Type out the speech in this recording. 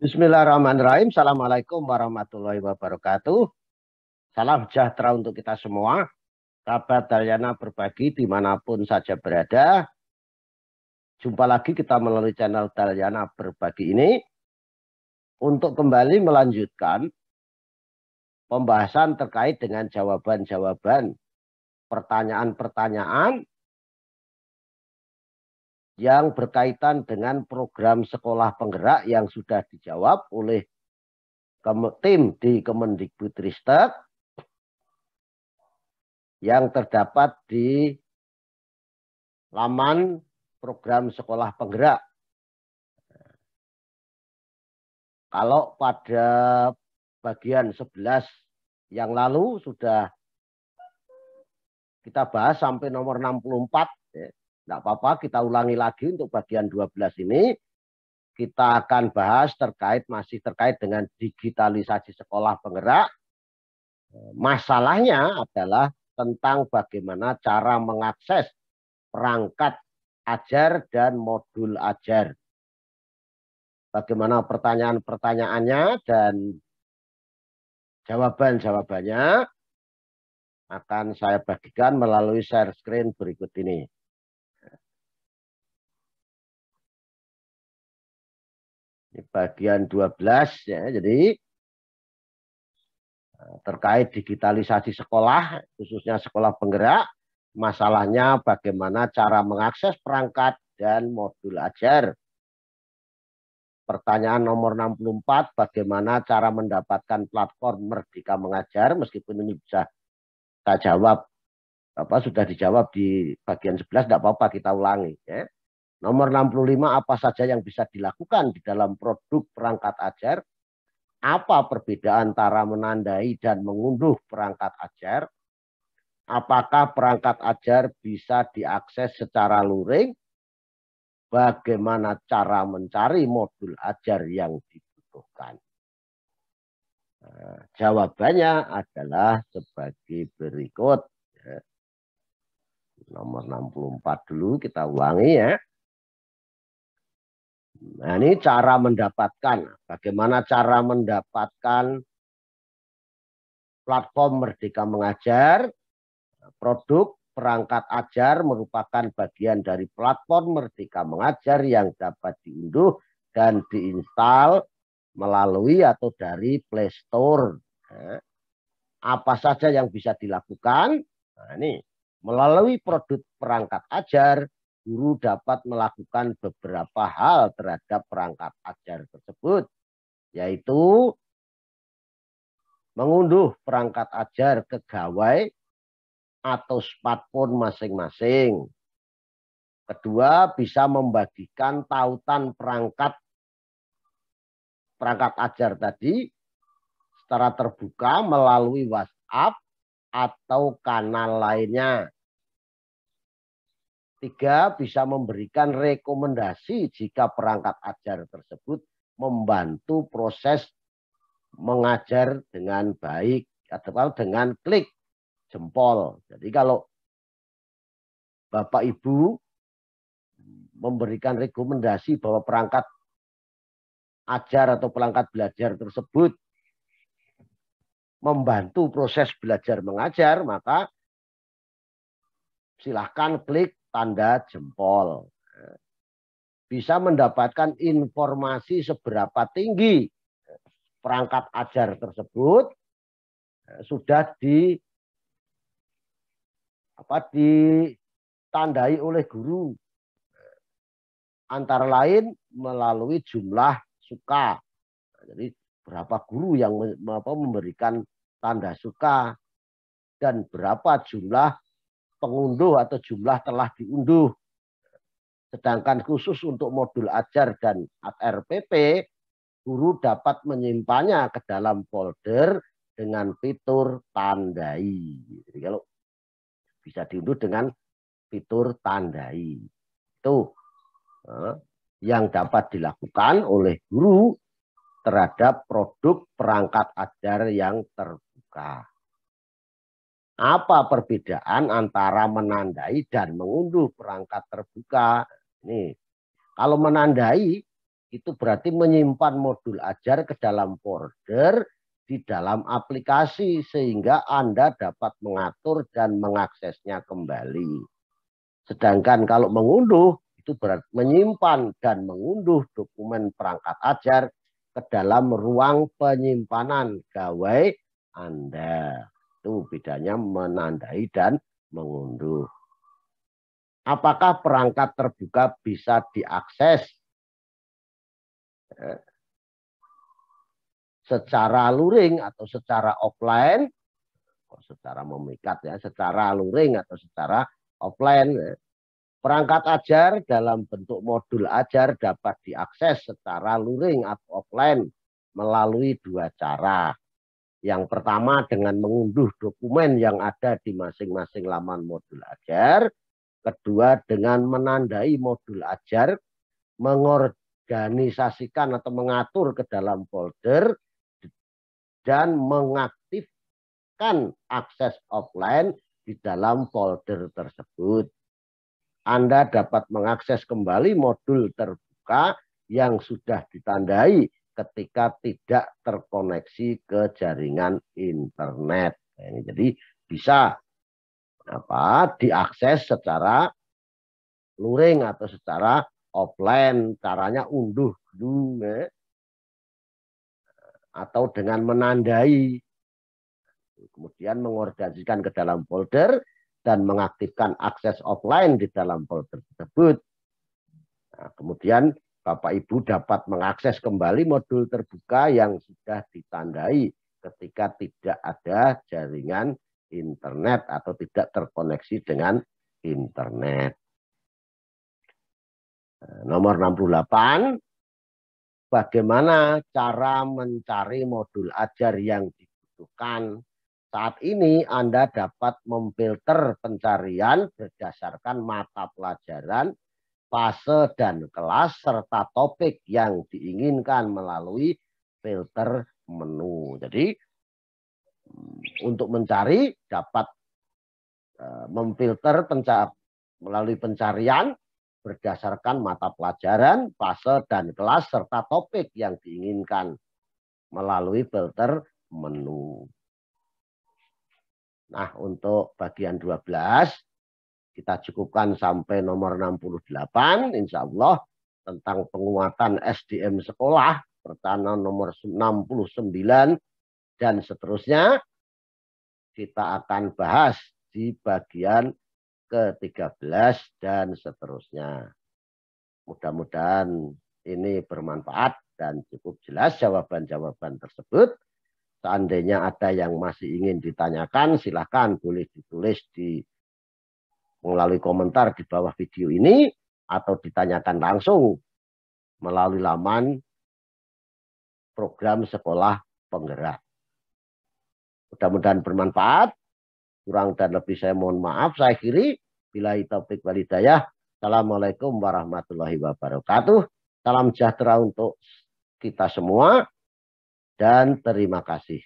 Bismillahirrahmanirrahim. Assalamualaikum warahmatullahi wabarakatuh. Salam sejahtera untuk kita semua. Sahabat Dalyana berbagi dimanapun saja berada. Jumpa lagi kita melalui channel Dalyana berbagi ini untuk kembali melanjutkan pembahasan terkait dengan jawaban-jawaban pertanyaan-pertanyaan yang berkaitan dengan program sekolah penggerak yang sudah dijawab oleh tim di Kemendikbudristek yang terdapat di laman program sekolah penggerak. Kalau pada bagian 11 yang lalu sudah kita bahas sampai nomor 64, ya. Tidak apa-apa, kita ulangi lagi untuk bagian 12 ini. Kita akan bahas masih terkait dengan digitalisasi sekolah penggerak. Masalahnya adalah tentang bagaimana cara mengakses perangkat ajar dan modul ajar. Bagaimana pertanyaan-pertanyaannya dan jawaban-jawabannya akan saya bagikan melalui share screen berikut ini. Ini bagian 12 ya, jadi terkait digitalisasi sekolah, khususnya sekolah penggerak, masalahnya bagaimana cara mengakses perangkat dan modul ajar. Pertanyaan nomor 64, bagaimana cara mendapatkan platform Merdeka Mengajar, meskipun ini bisa saya jawab, sudah dijawab di bagian 11, tidak apa-apa kita ulangi. Ya. Nomor 65, apa saja yang bisa dilakukan di dalam produk perangkat ajar? Apa perbedaan antara menandai dan mengunduh perangkat ajar? Apakah perangkat ajar bisa diakses secara luring? Bagaimana cara mencari modul ajar yang dibutuhkan? Nah, jawabannya adalah sebagai berikut. Ya. Nomor 64 dulu kita ulangi ya. Nah, ini cara mendapatkan. Bagaimana cara mendapatkan platform Merdeka Mengajar? Produk perangkat ajar merupakan bagian dari platform Merdeka Mengajar yang dapat diunduh dan diinstal melalui atau dari Play Store. Nah, apa saja yang bisa dilakukan? Nah, ini melalui produk perangkat ajar, guru dapat melakukan beberapa hal terhadap perangkat ajar tersebut, yaitu mengunduh perangkat ajar ke gawai atau smartphone masing-masing. Kedua, bisa membagikan tautan perangkat ajar tadi secara terbuka melalui WhatsApp atau kanal lainnya. Tiga, bisa memberikan rekomendasi jika perangkat ajar tersebut membantu proses mengajar dengan baik atau dengan klik jempol. Jadi kalau Bapak Ibu memberikan rekomendasi bahwa perangkat ajar atau perangkat belajar tersebut membantu proses belajar mengajar, maka silahkan klik tanda jempol. Bisa mendapatkan informasi seberapa tinggi perangkat ajar tersebut sudah ditandai oleh guru, antara lain melalui jumlah suka. Jadi berapa guru yang memberikan tanda suka dan berapa jumlah pengunduh atau jumlah telah diunduh. Sedangkan khusus untuk modul ajar dan RPP, guru dapat menyimpannya ke dalam folder dengan fitur tandai. Jadi kalau bisa diunduh dengan fitur tandai. Itu yang dapat dilakukan oleh guru terhadap produk perangkat ajar yang terbuka. Apa perbedaan antara menandai dan mengunduh perangkat terbuka? Nih, kalau menandai itu berarti menyimpan modul ajar ke dalam folder di dalam aplikasi sehingga Anda dapat mengatur dan mengaksesnya kembali. Sedangkan kalau mengunduh itu berarti menyimpan dan mengunduh dokumen perangkat ajar ke dalam ruang penyimpanan gawai Anda. Itu bedanya menandai dan mengunduh. Apakah perangkat terbuka bisa diakses secara luring atau secara offline? Secara memikat ya, secara luring atau secara offline. Perangkat ajar dalam bentuk modul ajar dapat diakses secara luring atau offline melalui dua cara. Yang pertama dengan mengunduh dokumen yang ada di masing-masing laman modul ajar. Kedua dengan menandai modul ajar, mengorganisasikan atau mengatur ke dalam folder, dan mengaktifkan akses offline di dalam folder tersebut. Anda dapat mengakses kembali modul terbuka yang sudah ditandai ketika tidak terkoneksi ke jaringan internet. Nah, jadi bisa diakses secara luring atau secara offline. Caranya unduh dulu atau dengan menandai, kemudian mengorganisasikan ke dalam folder dan mengaktifkan akses offline di dalam folder tersebut. Nah, kemudian Bapak Ibu dapat mengakses kembali modul terbuka yang sudah ditandai ketika tidak ada jaringan internet atau tidak terkoneksi dengan internet. Nomor 68, bagaimana cara mencari modul ajar yang dibutuhkan? Saat ini Anda dapat memfilter pencarian berdasarkan mata pelajaran, fase dan kelas, serta topik yang diinginkan melalui filter menu. Jadi untuk mencari dapat memfilter melalui pencarian berdasarkan mata pelajaran, fase dan kelas, serta topik yang diinginkan melalui filter menu. Nah, untuk bagian 12 kita cukupkan sampai nomor 68, insya Allah, tentang penguatan SDM sekolah, pertanyaan nomor 69 dan seterusnya, kita akan bahas di bagian ke-13 dan seterusnya. Mudah-mudahan ini bermanfaat dan cukup jelas jawaban-jawaban tersebut. Seandainya ada yang masih ingin ditanyakan, silakan boleh ditulis melalui komentar di bawah video ini atau ditanyakan langsung melalui laman program sekolah penggerak. Mudah-mudahan bermanfaat. Kurang dan lebih saya mohon maaf. Saya akhiri. Billahi taufiq wal hidayah. Assalamualaikum warahmatullahi wabarakatuh. Salam sejahtera untuk kita semua. Dan terima kasih.